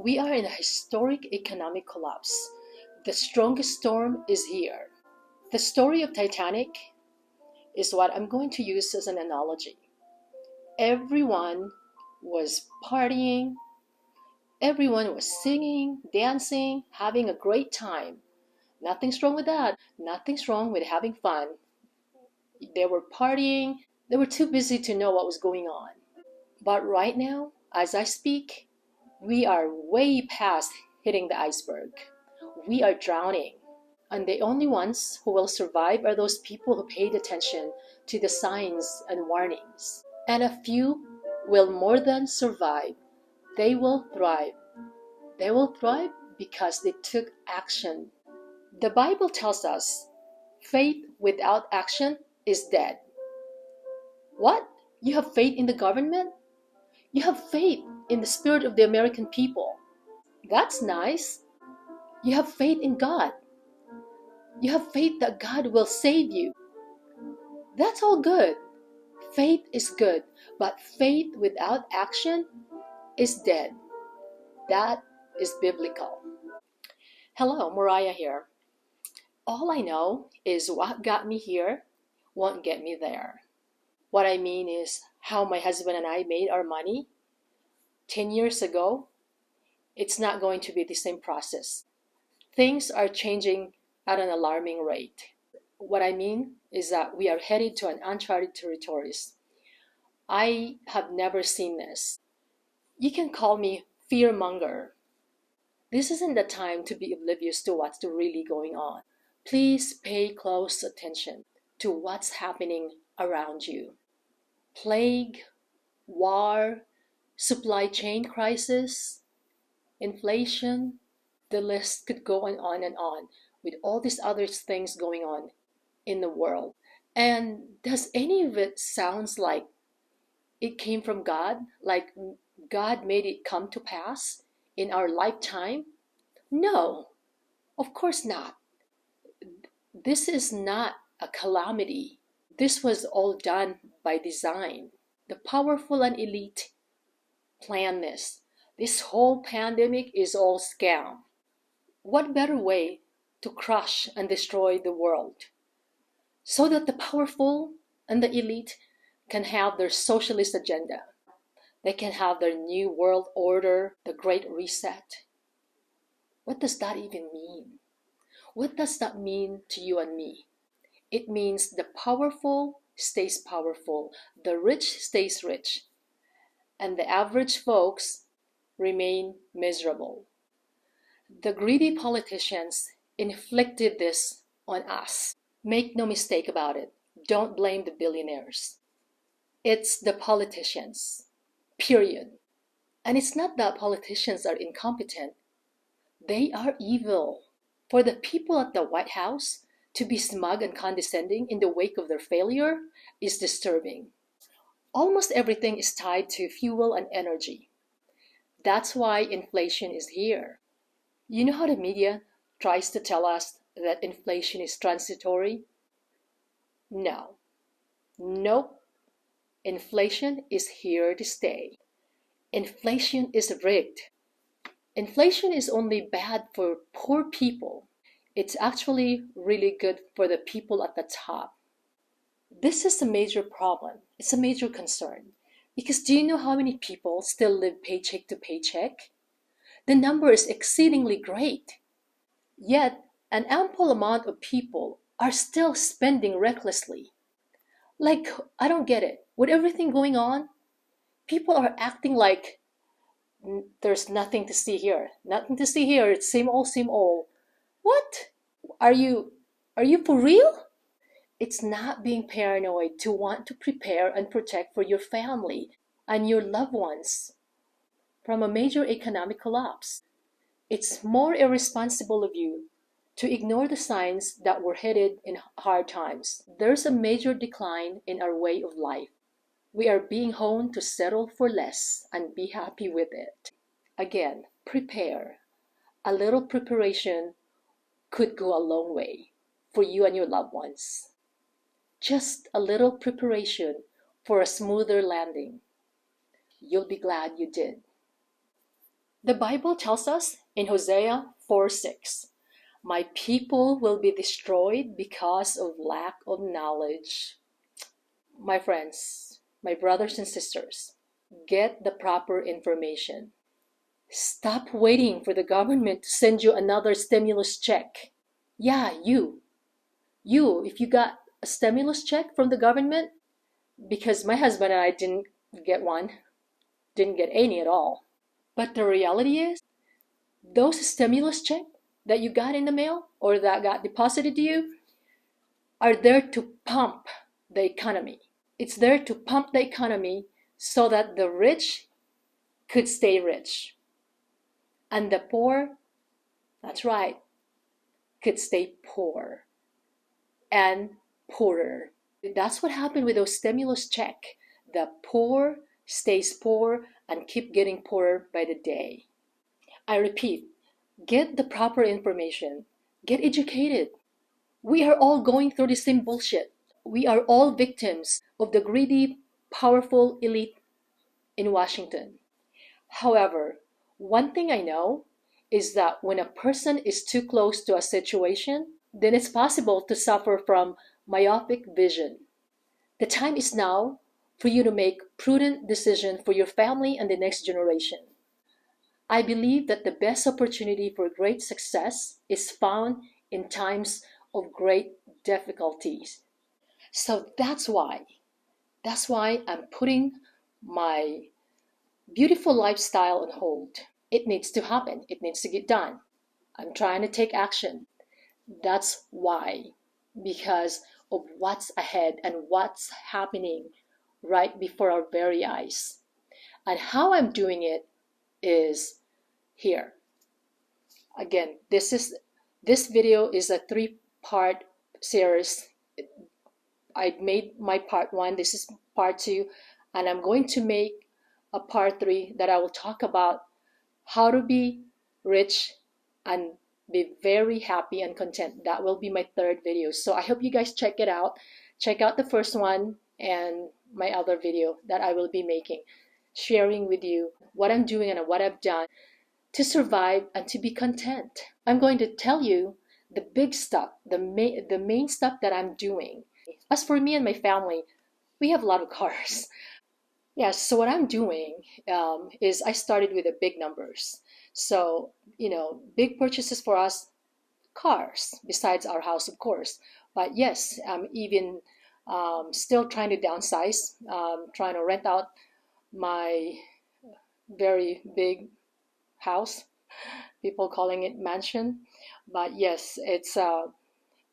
We are in a historic economic collapse. The strongest storm is here. The story of Titanic is what I'm going to use as an analogy. Everyone was partying, everyone was singing, dancing, having a great time. Nothing's wrong with that. Nothing's wrong with having fun. They were partying, they were too busy to know what was going on. But right now, as I speak, we are way past hitting the iceberg. We are drowning. And the only ones who will survive are those people who paid attention to the signs and warnings. And a few will more than survive. They will thrive. They will thrive because they took action. The Bible tells us faith without action is dead. What? You have faith in the government? You have faith in the spirit of the American people. That's nice. You have faith in God. You have faith that God will save you. That's all good. Faith is good, but faith without action is dead. That is biblical. Hello, Mariah here. All I know is what got me here won't get me there. What I mean is how my husband and I made our money 10 years ago. It's not going to be the same process. Things are changing at an alarming rate. What I mean is that we are headed to uncharted territories. I have never seen this. You can call me fearmonger. This isn't the time to be oblivious to what's really going on. Please pay close attention to what's happening around you. Plague, war, supply chain crisis, inflation, the list could go on and on with all these other things going on in the world. And does any of it sounds like it came from God? Like God made it come to pass in our lifetime? No, of course not. This is not a calamity. This was all done by design. The powerful and elite planned this. This whole pandemic is all scam. What better way to crush and destroy the world so that the powerful and the elite can have their socialist agenda? They can have their new world order, the Great Reset. What does that even mean? What does that mean to you and me? It means the powerful stays powerful, the rich stays rich, and the average folks remain miserable. The greedy politicians inflicted this on us. Make no mistake about it. Don't blame the billionaires. It's the politicians, period. And it's not that politicians are incompetent. They are evil. For the people at the White House to be smug and condescending in the wake of their failure is disturbing. Almost everything is tied to fuel and energy. That's why inflation is here. You know how the media tries to tell us that inflation is transitory? No. Nope. Inflation is here to stay. Inflation is rigged. Inflation is only bad for poor people. It's actually really good for the people at the top. This is a major problem. It's a major concern. Because do you know how many people still live paycheck to paycheck? The number is exceedingly great. Yet, an ample amount of people are still spending recklessly. Like, I don't get it. With everything going on, people are acting like there's nothing to see here. Nothing to see here. It's same old, same old. What? Are you for real? It's not being paranoid to want to prepare and protect for your family and your loved ones from a major economic collapse. It's more irresponsible of you to ignore the signs that we're headed in hard times. There's a major decline in our way of life. We are being honed to settle for less and be happy with it. Again, prepare. A little preparation could go a long way for you and your loved ones. Just a little preparation for a smoother landing. You'll be glad you did. The Bible tells us in Hosea 4:6, my people will be destroyed because of lack of knowledge. My friends, my brothers and sisters, get the proper information. Stop waiting for the government to send you another stimulus check. Yeah, if you got a stimulus check from the government, because my husband and I didn't get one, didn't get any at all. But the reality is, those stimulus checks that you got in the mail or that got deposited to you are there to pump the economy. It's there to pump the economy so that the rich could stay rich and the poor, that's right, could stay poor and poorer. That's what happened with those stimulus check. The poor stays poor and keep getting poorer by the day. I repeat, get the proper information. Get educated. We are all going through the same bullshit. We are all victims of the greedy, powerful elite in Washington. However, one thing I know is that when a person is too close to a situation, then it's possible to suffer from myopic vision. The time is now for you to make prudent decisions for your family and the next generation. I believe that the best opportunity for great success is found in times of great difficulties. So that's why I'm putting my beautiful lifestyle on hold. It needs to happen. It needs to get done. I'm trying to take action. That's why, because of what's ahead and what's happening right before our very eyes. And how I'm doing it is here. Again, this video is a 3-part series. I made my part 1, this is part 2, and I'm going to make a part 3 that I will talk about how to be rich and be very happy and content. That will be my 3rd video. So I hope you guys check it out. Check out the first one and my other video that I will be making, sharing with you what I'm doing and what I've done to survive and to be content. I'm going to tell you the big stuff, the main stuff that I'm doing. As for me and my family, we have a lot of cars. Yeah, so what I'm doing is I started with the big numbers. So, big purchases for us, cars, besides our house, of course. But yes, I'm even still trying to downsize, trying to rent out my very big house, people calling it mansion. But yes, it's a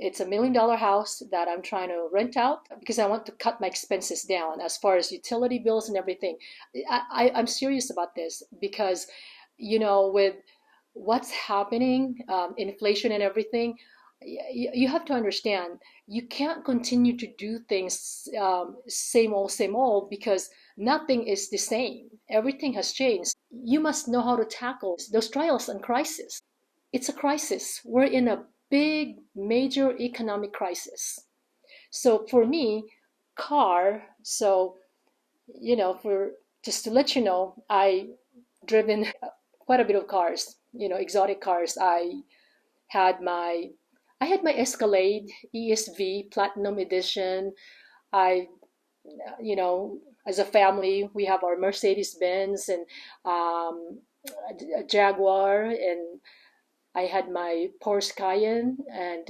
$1 million house that I'm trying to rent out because I want to cut my expenses down as far as utility bills and everything. I'm serious about this because, with what's happening, inflation and everything, you have to understand you can't continue to do things same old because nothing is the same. Everything has changed. You must know how to tackle those trials and crises. It's a crisis. We're in a big, major economic crisis. So for me, for just to let you know, I driven quite a bit of cars, exotic cars. Had my I had my Escalade ESV Platinum Edition. I, as a family, we have our Mercedes Benz and a Jaguar, and I had my Porsche Cayenne, and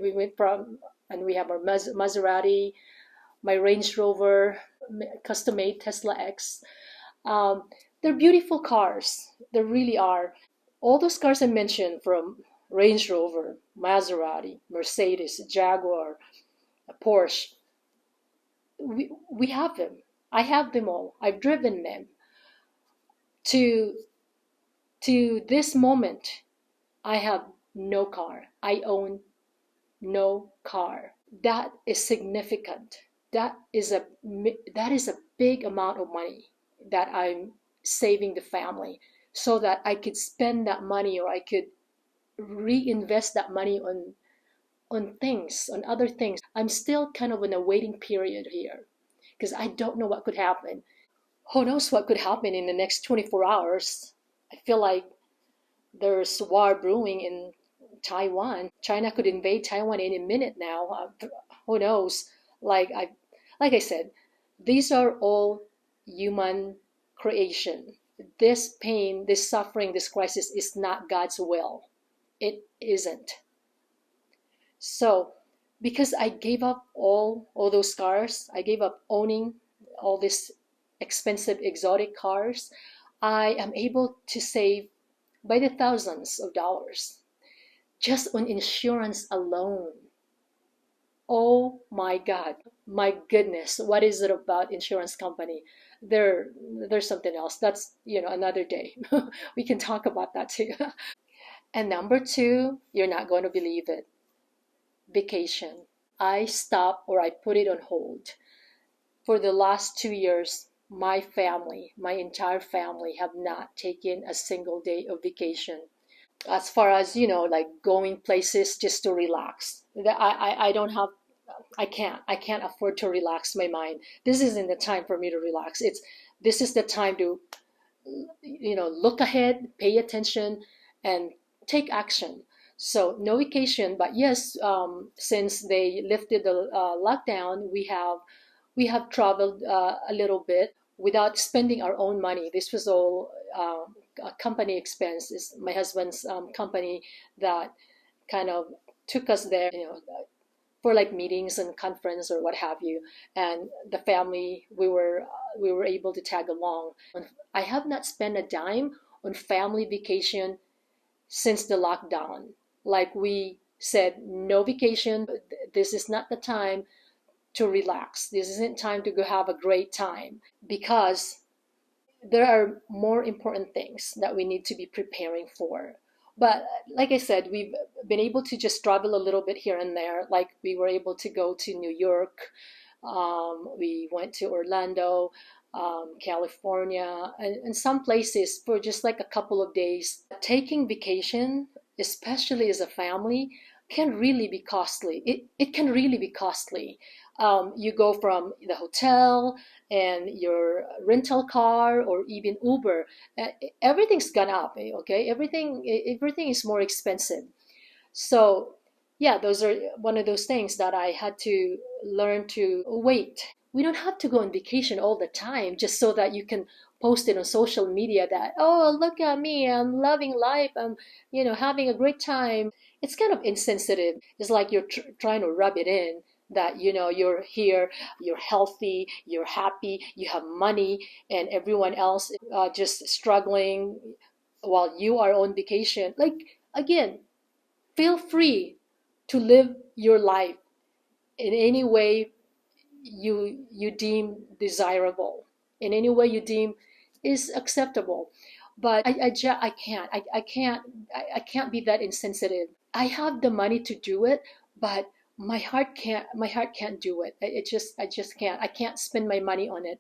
we went from, and we have our Maserati, my Range Rover, custom made Tesla X. Um, they're beautiful cars. They really are. All those cars I mentioned, from Range Rover, Maserati, Mercedes, Jaguar, Porsche, we have them. I have them all. I've driven them. To this moment, I have no car. I own no car. That is significant. That is a big amount of money that I'm saving the family so that I could spend that money, or I could reinvest that money on other things. I'm still kind of in a waiting period here because I don't know what could happen. who knows what could happen in the next 24 hours. I feel like there's war brewing in Taiwan. China could invade Taiwan any minute now. Who knows? Like I, like I said, these are all human creation. This pain, this suffering, this crisis is not God's will. It isn't. So, because I gave up all those cars, I gave up owning all these expensive exotic cars, I am able to save by the thousands of dollars just on insurance alone. Oh my God, my goodness, what is it about insurance company? There's something else. That's, another day. We can talk about that too. And number two, you're not going to believe it. Vacation. I stopped or I put it on hold. For the last 2 years, my entire family have not taken a single day of vacation. As far as, like going places just to relax. I don't have, I can't afford to relax my mind. This isn't the time for me to relax. This is the time to, look ahead, pay attention, and take action. So no vacation, but yes, since they lifted the lockdown, we have traveled a little bit without spending our own money. This was all a company expense. It's my husband's company that kind of took us there, for like meetings and conference or what have you. And the family, we were able to tag along. I have not spent a dime on family vacation since the lockdown. Like we said, no vacation. This is not the time to relax. This isn't time to go have a great time because there are more important things that we need to be preparing for. But like I said, we've been able to just travel a little bit here and there. Like we were able to go to New York, we went to Orlando, California, and some places for just like a couple of days. Taking vacation, especially as a family, can really be costly. It can really be costly. You go from the hotel and your rental car or even Uber. Everything's gone up. Okay, everything is more expensive. So, yeah, those are one of those things that I had to learn to wait. We don't have to go on vacation all the time just so that you can post it on social media that, oh, look at me, I'm loving life, I'm, having a great time. It's kind of insensitive. It's like you're trying to rub it in that, you're here, you're healthy, you're happy, you have money, and everyone else just struggling while you are on vacation. Like, again, feel free to live your life in any way you deem desirable, in any way you deem is acceptable. But I can't be that insensitive. I have the money to do it, but my heart can't do it. I just can't. I can't spend my money on it.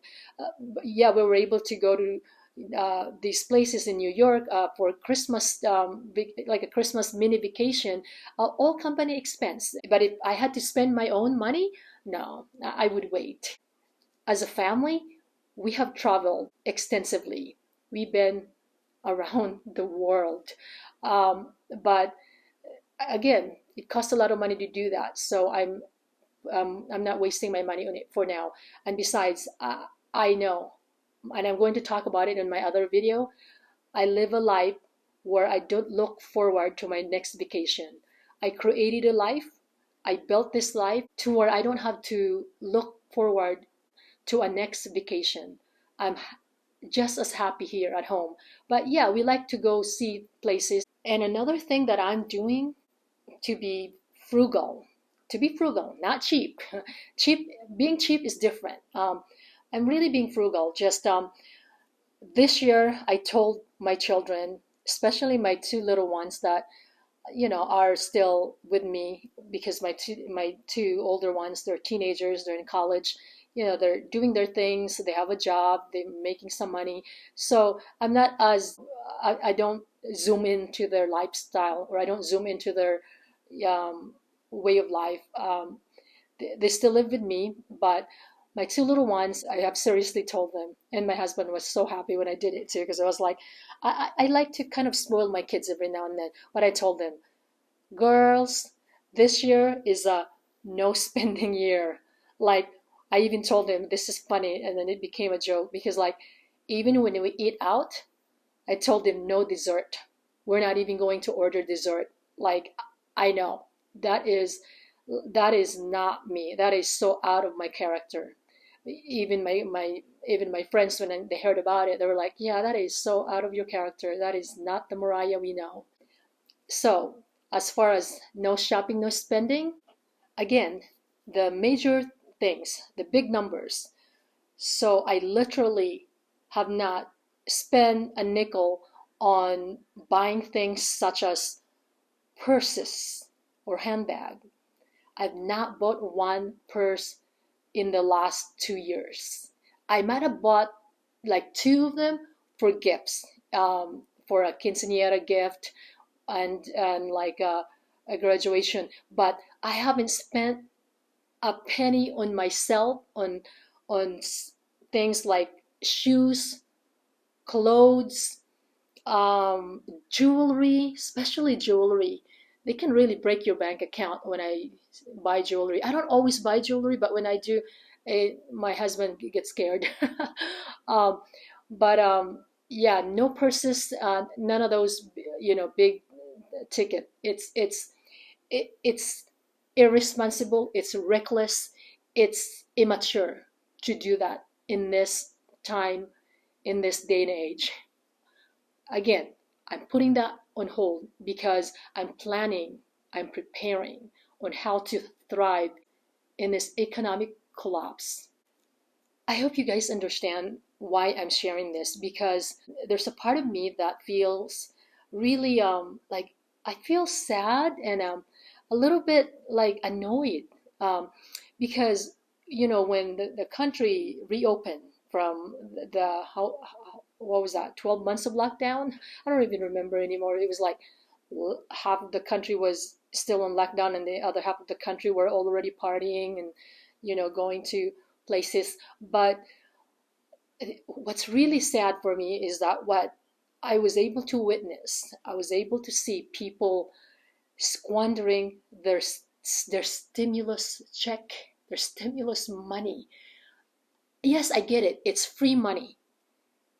Yeah, we were able to go to these places in New York for Christmas, like a Christmas mini vacation, all company expense. But if I had to spend my own money, no, I would wait. As a family, we have traveled extensively. We've been around the world. But again, it costs a lot of money to do that. So I'm not wasting my money on it for now. And besides, I know, and I'm going to talk about it in my other video, I live a life where I don't look forward to my next vacation. I created a life, I built this life to where I don't have to look forward to a next vacation. I'm just as happy here at home. But yeah, we like to go see places. And another thing that I'm doing to be frugal, not cheap. Being cheap is different. I'm really being frugal. Just this year, I told my children, especially my two little ones that are still with me because my two older ones, they're teenagers, they're in college. They're doing their things. They have a job. They're making some money. So I'm not as I don't zoom into their lifestyle, or I don't zoom into their way of life. They still live with me, but My two little ones, I have seriously told them, and my husband was so happy when I did it too, because I was like, I like to kind of spoil my kids every now and then. But I told them, girls, this year is a no spending year. Like, I even told them this is funny, and then it became a joke because, like, even when we eat out, I told them no dessert. We're not even going to order dessert. Like, I know that is not me. That is so out of my character. Even my friends, when they heard about it, they were like, "Yeah, that is so out of your character. That is not the Mariah we know." So, as far as no shopping, no spending, again, the major things, the big numbers. So I literally have not spent a nickel on buying things such as purses or handbag. I've not bought one purse in the last 2 years. I might have bought like two of them for gifts, for a quinceañera gift and like a graduation. But I haven't spent a penny on myself on things like shoes, clothes, jewelry, especially jewelry. They can really break your bank account when I buy jewelry. I don't always buy jewelry, but when I do, my husband gets scared. um, but yeah, no purses, none of those, big ticket. It's irresponsible. It's reckless. It's immature to do that in this time, in this day and age. Again, I'm putting that on hold because I'm planning, I'm preparing on how to thrive in this economic collapse. I hope you guys understand why I'm sharing this, because there's a part of me that feels really like I feel sad and a little bit like annoyed, because when the country reopened from the how what was that, 12 months of lockdown? I don't even remember anymore. It was like half of the country was still on lockdown and the other half of the country were already partying and going to places. But what's really sad for me is that what I was able to witness, I was able to see people squandering their stimulus check, their stimulus money. Yes, I get it. It's free money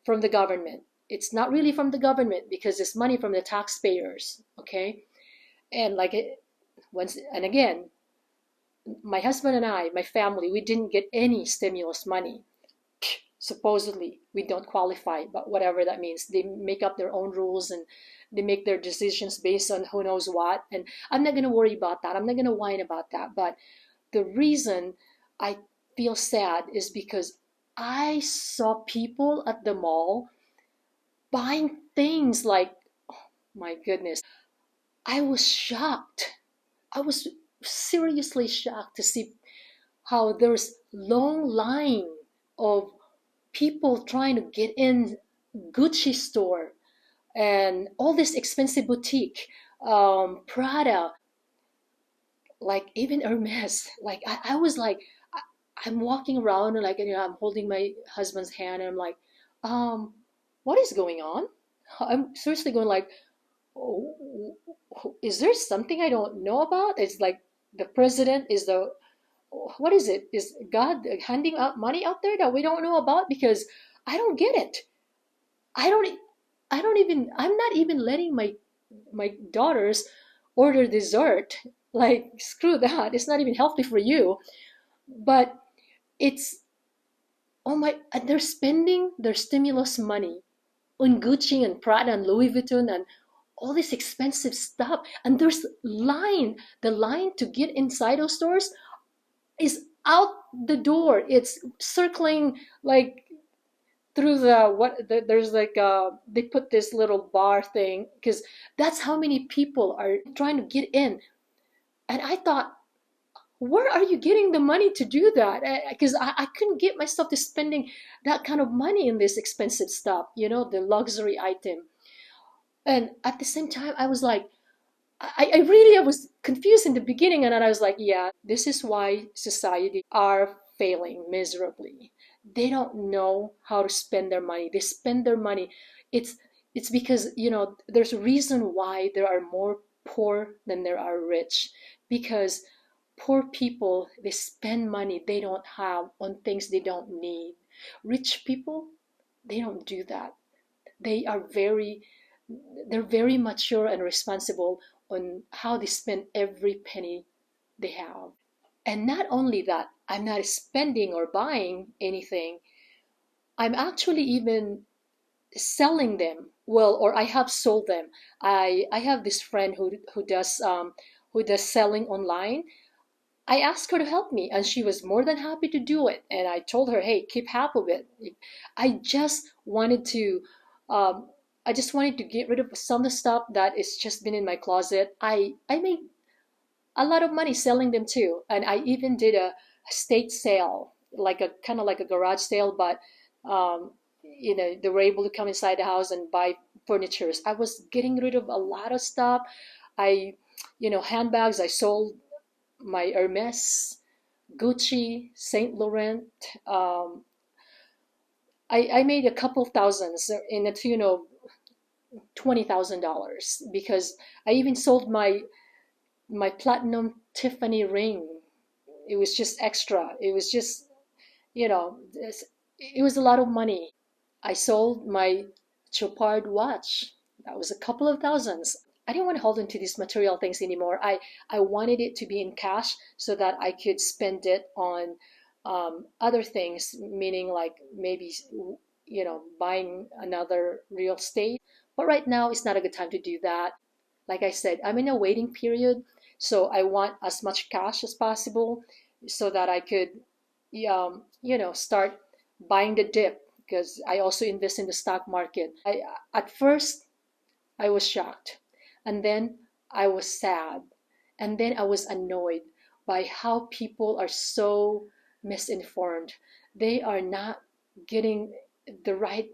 from the government. It's not really from the government because it's money from the taxpayers, okay? And like it once and again, my husband and I, my family, we didn't get any stimulus money. Supposedly, we don't qualify, but whatever that means. They make up their own rules and they make their decisions based on who knows what. And I'm not going to worry about that. I'm not going to whine about that. But the reason I feel sad is because I saw people at the mall buying things like, oh my goodness, I was shocked. I was seriously shocked to see how there's long line of people trying to get in Gucci store and all this expensive boutique, Prada, like even Hermes. Like I was like, I'm walking around and like I'm holding my husband's hand and I'm like, um, what is going on? I'm seriously going like, oh, is there something I don't know about? It's like the president is the what is it? Is God handing out money out there that we don't know about? Because I don't get it. I don't. I don't even. I'm not even letting my daughters order dessert. Like screw that. It's not even healthy for you. But it's oh my. And they're spending their stimulus money on Gucci and Prada and Louis Vuitton and all this expensive stuff. And there's line. The line to get inside those stores is out the door. It's circling like through there's like they put this little bar thing because that's how many people are trying to get in. And I thought, where are you getting the money to do that? Because I couldn't get myself to spending that kind of money in this expensive stuff, the luxury item. And at the same time, I was like, I was confused in the beginning, and then I was like, yeah, this is why society are failing miserably. They don't know how to spend their money. They spend their money. It's it's because, there's a reason why there are more poor than there are rich. Because poor people, they spend money they don't have on things they don't need. Rich people, they don't do that. They are they're very mature and responsible on how they spend every penny they have. And not only that, I'm not spending or buying anything. I'm actually even selling them. Well, or I have sold them. I have this friend who does selling online. I asked her to help me, and she was more than happy to do it. And I told her, "Hey, keep half of it." I just wanted to, um, I just wanted to get rid of some of the stuff that is just been in my closet. I made a lot of money selling them too, and I even did a estate sale, like a kind of like a garage sale, but they were able to come inside the house and buy furnitures. I was getting rid of a lot of stuff. Handbags. I sold my Hermes, Gucci, Saint Laurent. Um, I made a couple of thousands in the tune of $20,000 because I even sold my platinum Tiffany ring. It was just extra. It was just, it was a lot of money. I sold my Chopard watch. That was a couple of thousands. I didn't want to hold on to these material things anymore. I wanted it to be in cash so that I could spend it on other things, meaning like maybe, buying another real estate. But right now, it's not a good time to do that. Like I said, I'm in a waiting period, so I want as much cash as possible so that I could, start buying the dip because I also invest in the stock market. At first, I was shocked, and then I was sad, and then I was annoyed by how people are so misinformed. They are not getting the right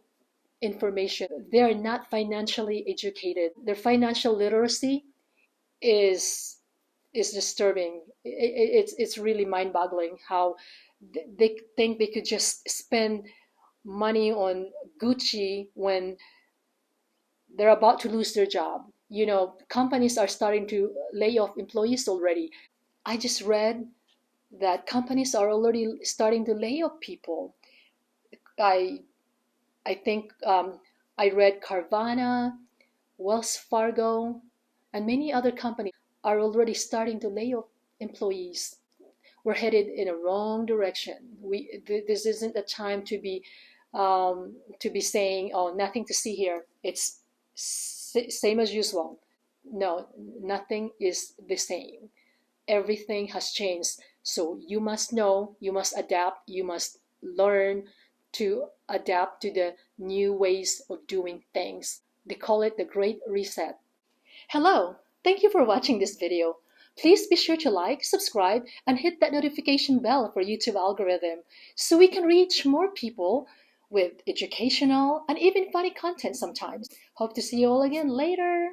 information. They are not financially educated. Their financial literacy is disturbing. It's really mind-boggling how they think they could just spend money on Gucci when they're about to lose their job. Companies are starting to lay off employees already. I just read that companies are already starting to lay off people. I I think I read Carvana, Wells Fargo, and many other companies are already starting to lay off employees. We're headed in a wrong direction. This isn't a time to be saying, "Oh, nothing to see here. It's same as usual." No, nothing is the same. Everything has changed. So you must know, you must adapt, you must learn to adapt to the new ways of doing things. They call it the Great Reset. Hello, thank you for watching this video. Please be sure to like, subscribe, and hit that notification bell for YouTube algorithm so we can reach more people with educational and even funny content sometimes. Hope to see you all again later.